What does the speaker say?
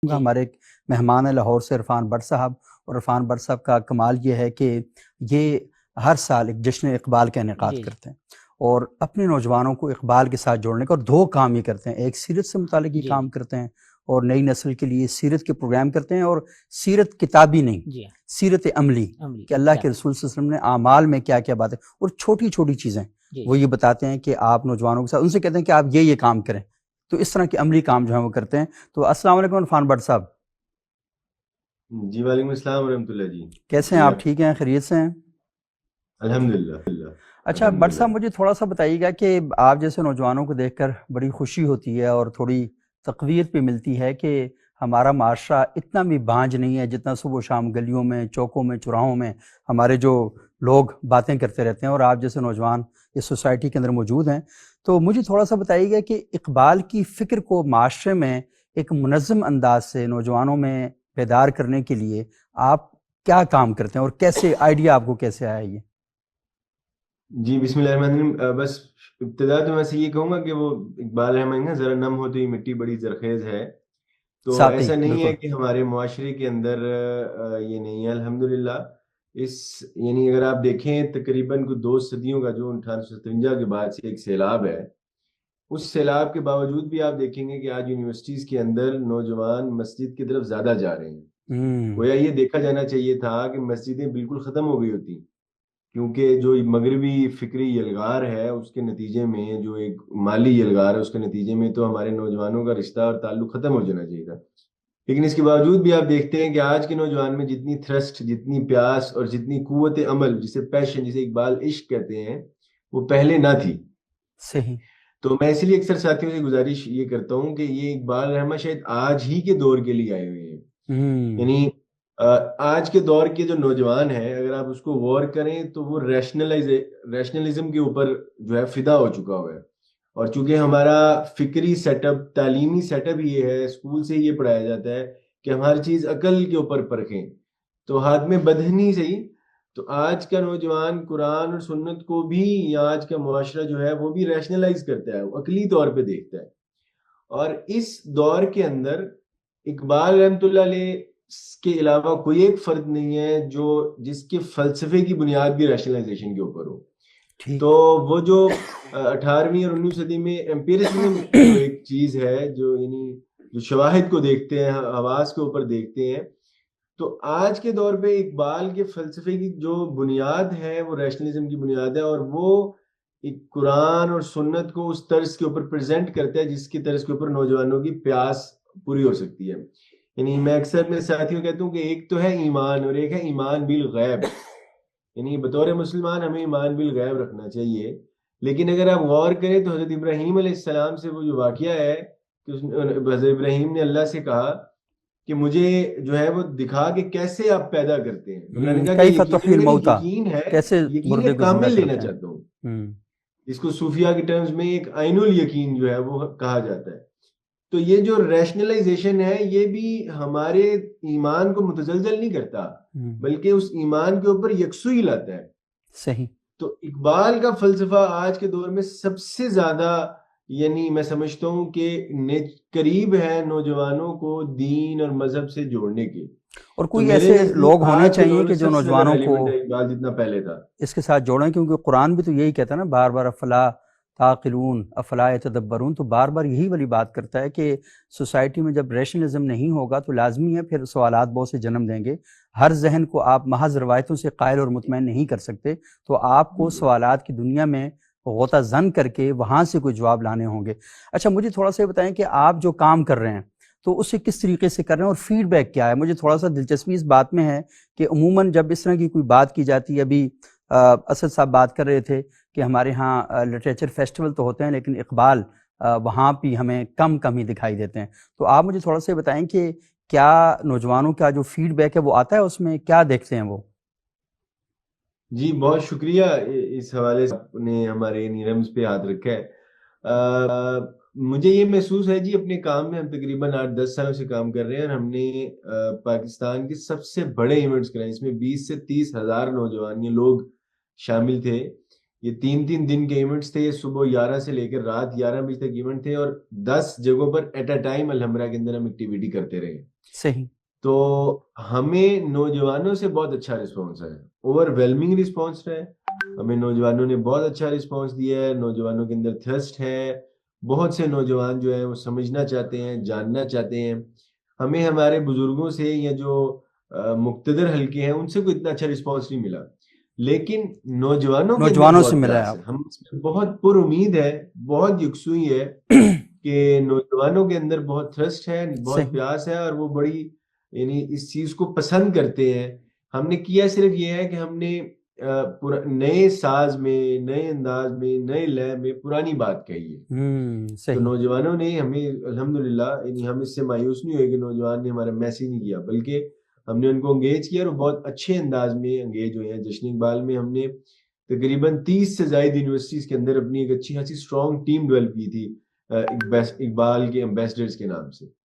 جی ہمارے ایک مہمان ہیں لاہور سے عرفان بٹ صاحب، اور عرفان بٹ صاحب کا کمال یہ ہے کہ یہ ہر سال ایک جشن اقبال کا انعقاد جی جی کرتے ہیں اور اپنے نوجوانوں کو اقبال کے ساتھ جوڑنے کا، اور دو کام یہ کرتے ہیں، ایک سیرت سے متعلق یہ جی کام کرتے ہیں اور نئی نسل کے لیے سیرت کے پروگرام کرتے ہیں، اور سیرت کتابی نہیں، جی سیرت عملی، عملی کہ اللہ کے ایگزیکٹلی رسول صلی اللہ علیہ وسلم نے اعمال میں کیا کیا باتیں اور چھوٹی چھوٹی چیزیں جی وہ یہ بتاتے ہیں کہ آپ نوجوانوں کے ساتھ ان سے کہتے ہیں کہ آپ یہ کام کریں، تو اس طرح کے عملی کام جو ہیں وہ کرتے ہیں۔ تو السلام علیکم عرفان بٹ صاحب، جی وعلیکم السلام ورحمۃ اللہ جی، کیسے ہیں بتائیے آپ؟ آپ۔ ٹھیک ہیں؟ خیریت سے ہیں؟ الحمدللہ اچھا بٹ الحمدللہ۔ صاحب، مجھے تھوڑا سا بتائیے گا کہ آپ جیسے نوجوانوں کو دیکھ کر بڑی خوشی ہوتی ہے اور تھوڑی تقویت بھی ملتی ہے کہ ہمارا معاشرہ اتنا بھی بانج نہیں ہے جتنا صبح و شام گلیوں میں، چوکوں میں، چوراہوں میں ہمارے جو لوگ باتیں کرتے رہتے ہیں، اور آپ جیسے نوجوان اس سوسائٹی کے اندر موجود ہیں۔ تو مجھے تھوڑا سا بتائیے گا کہ اقبال کی فکر کو معاشرے میں ایک منظم انداز سے نوجوانوں میں بیدار کرنے کے لیے آپ کیا کام کرتے ہیں اور کیسے آئیڈیا آپ کو کیسے آیا یہ؟ جی بسم اللہ الرحمن الرحیم۔ بس ابتدا تو میں سے یہ کہوں گا کہ وہ اقبال احمد نا ذرا نم ہو تو یہ مٹی بڑی زرخیز ہے، تو ساتھی ایسا نہیں ہے بالکل۔ کہ ہمارے معاشرے کے اندر یہ نہیں ہے۔ الحمدللہ اس یعنی اگر آپ دیکھیں تقریباً کو 2 صدیوں کا جو 1857 کے بعد سے ایک سیلاب ہے، اس سیلاب کے باوجود بھی آپ دیکھیں گے کہ آج یونیورسٹیز کے اندر نوجوان مسجد کی طرف زیادہ جا رہے ہیں۔ گویا یہ دیکھا جانا چاہیے تھا کہ مسجدیں بالکل ختم ہو گئی ہوتی، کیونکہ جو مغربی فکری یلغار ہے اس کے نتیجے میں، جو ایک مالی یلغار ہے اس کے نتیجے میں تو ہمارے نوجوانوں کا رشتہ اور تعلق ختم ہو جانا چاہیے تھا۔ لیکن اس کے باوجود بھی آپ دیکھتے ہیں کہ آج کے نوجوان میں جتنی تھرسٹ، جتنی پیاس اور جتنی قوت عمل، جسے پیشن، جسے اقبال عشق کہتے ہیں، وہ پہلے نہ تھی۔ صحیح۔ تو میں اس لیے اکثر ساتھیوں سے گزارش یہ کرتا ہوں کہ یہ اقبال رحمت شاید آج ہی کے دور کے لیے آئے ہوئے ہیں۔ یعنی آج کے دور کے جو نوجوان ہیں، اگر آپ اس کو غور کریں تو وہ ریشنلزم کے اوپر جو ہے فدا ہو چکا ہوا ہے، اور چونکہ ہمارا فکری سیٹ اپ، تعلیمی سیٹ اپ یہ ہے، اسکول سے یہ پڑھایا جاتا ہے کہ ہم ہر چیز عقل کے اوپر پرکھیں، تو ہاتھ میں بدہنی سے ہی تو آج کا نوجوان قرآن اور سنت کو بھی، یا آج کا معاشرہ جو ہے وہ بھی ریشنلائز کرتا ہے، وہ عقلی طور پہ دیکھتا ہے۔ اور اس دور کے اندر اقبال رحمۃ اللہ علیہ کے علاوہ کوئی ایک فرد نہیں ہے جو جس کے فلسفے کی بنیاد بھی ریشنلائزیشن کے اوپر ہو۔ تو ٹھیک۔ وہ جو 18ویں اور 19ویں صدی میں ایمپیرسزم جو ایک چیز ہے، جو یعنی جو شواہد کو دیکھتے ہیں، حواس کے اوپر دیکھتے ہیں، تو آج کے دور پہ اقبال کے فلسفے کی جو بنیاد ہے وہ ریشنلزم کی بنیاد ہے، اور وہ ایک قرآن اور سنت کو اس طرز کے اوپر پریزنٹ کرتا ہے جس کی طرز کے اوپر نوجوانوں کی پیاس پوری ہو سکتی ہے۔ یعنی میں اکثر میرے ساتھیوں کہتا ہوں کہ ایک تو ہے ایمان اور ایک ہے ایمان بالغیب، یعنی بطور مسلمان ہمیں ایمان بالغیب رکھنا چاہیے۔ لیکن اگر آپ غور کریں تو حضرت ابراہیم علیہ السلام سے وہ جو واقعہ ہے کہ حضرت ابراہیم نے اللہ سے کہا کہ مجھے جو ہے وہ دکھا کہ کیسے آپ پیدا کرتے ہیں۔ اللہ نے کہا کہ کیف تحیی یقین میرے الموتیٰ، یقین ہے، کیسے یقین مردے کو زندہ کامل لینا کرتے ہیں۔ چاہتا ہوں۔ اس کو صوفیہ کے ٹرمز میں ایک عین الیقین جو ہے وہ کہا جاتا ہے۔ تو یہ جو ریشنلائزیشن ہے یہ بھی ہمارے ایمان کو متزلزل نہیں کرتا، بلکہ اس ایمان کے اوپر یکسوئی لاتا ہے۔ صحیح۔ تو اقبال کا فلسفہ آج کے دور میں سب سے زیادہ، یعنی میں سمجھتا ہوں کہ قریب ہے نوجوانوں کو دین اور مذہب سے جوڑنے کے۔ اور تو کوئی میرے ایسے نزدیک لوگ ہونے آج کے چاہیے دور میں کہ جو سب سے زیادہ نوجوانوں کو ریلیونٹ ہے اقبال جتنا پہلے تھا۔ اس کے ساتھ جوڑیں، کیونکہ قرآن بھی تو یہی کہتا ہے نا بار بار، افلا تعقلون افلا یتدبرون، تو بار بار یہی والی بات کرتا ہے کہ سوسائٹی میں جب ریشنلزم نہیں ہوگا تو لازمی ہے پھر سوالات بہت سے جنم دیں گے۔ ہر ذہن کو آپ محض روایتوں سے قائل اور مطمئن نہیں کر سکتے، تو آپ کو سوالات کی دنیا میں غوطہ زن کر کے وہاں سے کوئی جواب لانے ہوں گے۔ اچھا مجھے تھوڑا سا یہ بتائیں کہ آپ جو کام کر رہے ہیں تو اسے کس طریقے سے کر رہے ہیں اور فیڈ بیک کیا ہے؟ مجھے تھوڑا سا دلچسپی اس بات میں ہے کہ عموماً جب اس طرح کی کوئی بات کی جاتی ہے، ابھی اسد صاحب بات کر رہے تھے کہ ہمارے ہاں لٹریچر فیسٹیول تو ہوتے ہیں لیکن اقبال وہاں بھی ہمیں کم ہی دکھائی دیتے ہیں، تو آپ مجھے تھوڑا سا بتائیں کہ کیا نوجوانوں کا جو فیڈ بیک ہے وہ آتا ہے، اس میں کیا دیکھتے ہیں وہ؟ جی بہت شکریہ، اس حوالے سے آپ نے ہمارے نیرمز پہ ہاتھ رکھا ہے۔ مجھے یہ محسوس ہے جی اپنے کام میں، ہم تقریباً 8-10 سالوں سے کام کر رہے ہیں، اور ہم نے پاکستان کے سب سے بڑے ایونٹس کرائے، اس میں 20 سے 30 ہزار نوجوان یہ لوگ شامل تھے۔ یہ 3 دن کے ایونٹس تھے، صبح 11 سے لے کر رات 11 بجے تک ایونٹ تھے، اور 10 جگہوں پر ایٹ اے ٹائم الحمرا کے اندر ہم ایکٹیویٹی کرتے رہے. صحیح. تو ہمیں نوجوانوں سے بہت اچھا رسپانس ہے، اوور ویلمنگ رسپانس ہے. ہمیں نوجوانوں نے بہت اچھا رسپانس دیا ہے. نوجوانوں کے اندر تھرسٹ ہے. بہت سے نوجوان جو ہیں وہ سمجھنا چاہتے ہیں، جاننا چاہتے ہیں. ہمیں ہمارے بزرگوں سے یا جو مقتدر حلقے ہیں ان سے کوئی اتنا اچھا رسپانس نہیں ملا، لیکن نوجوانوں کے اندر بہت سے ملا ہے پیاس ہے. ہم اس میں بہت پر امید ہے، بہت یکسوئی ہے کہ نوجوانوں کے اندر بہت تھرسٹ ہے، بہت صحیح. پیاس ہے، اور وہ بڑی یعنی اس چیز کو پسند کرتے ہیں. ہم نے کیا صرف یہ ہے کہ ہم نے نئے ساز میں، نئے انداز میں، نئے لے میں پرانی بات کہی ہے. تو صحیح. نوجوانوں نے ہمیں الحمدللہ، یعنی ہم اس سے مایوس نہیں ہوئے کہ نوجوان نے ہمارا میسج نہیں کیا، بلکہ ہم نے ان کو انگیج کیا، اور بہت اچھے انداز میں انگیج ہوئے ہیں. جشن اقبال میں ہم نے تقریباً 30 سے زائد یونیورسٹیز کے اندر اپنی ایک اچھی خاصی اسٹرانگ ٹیم ڈیولپ کی تھی اقبال کے ایمبیسڈرز کے نام سے.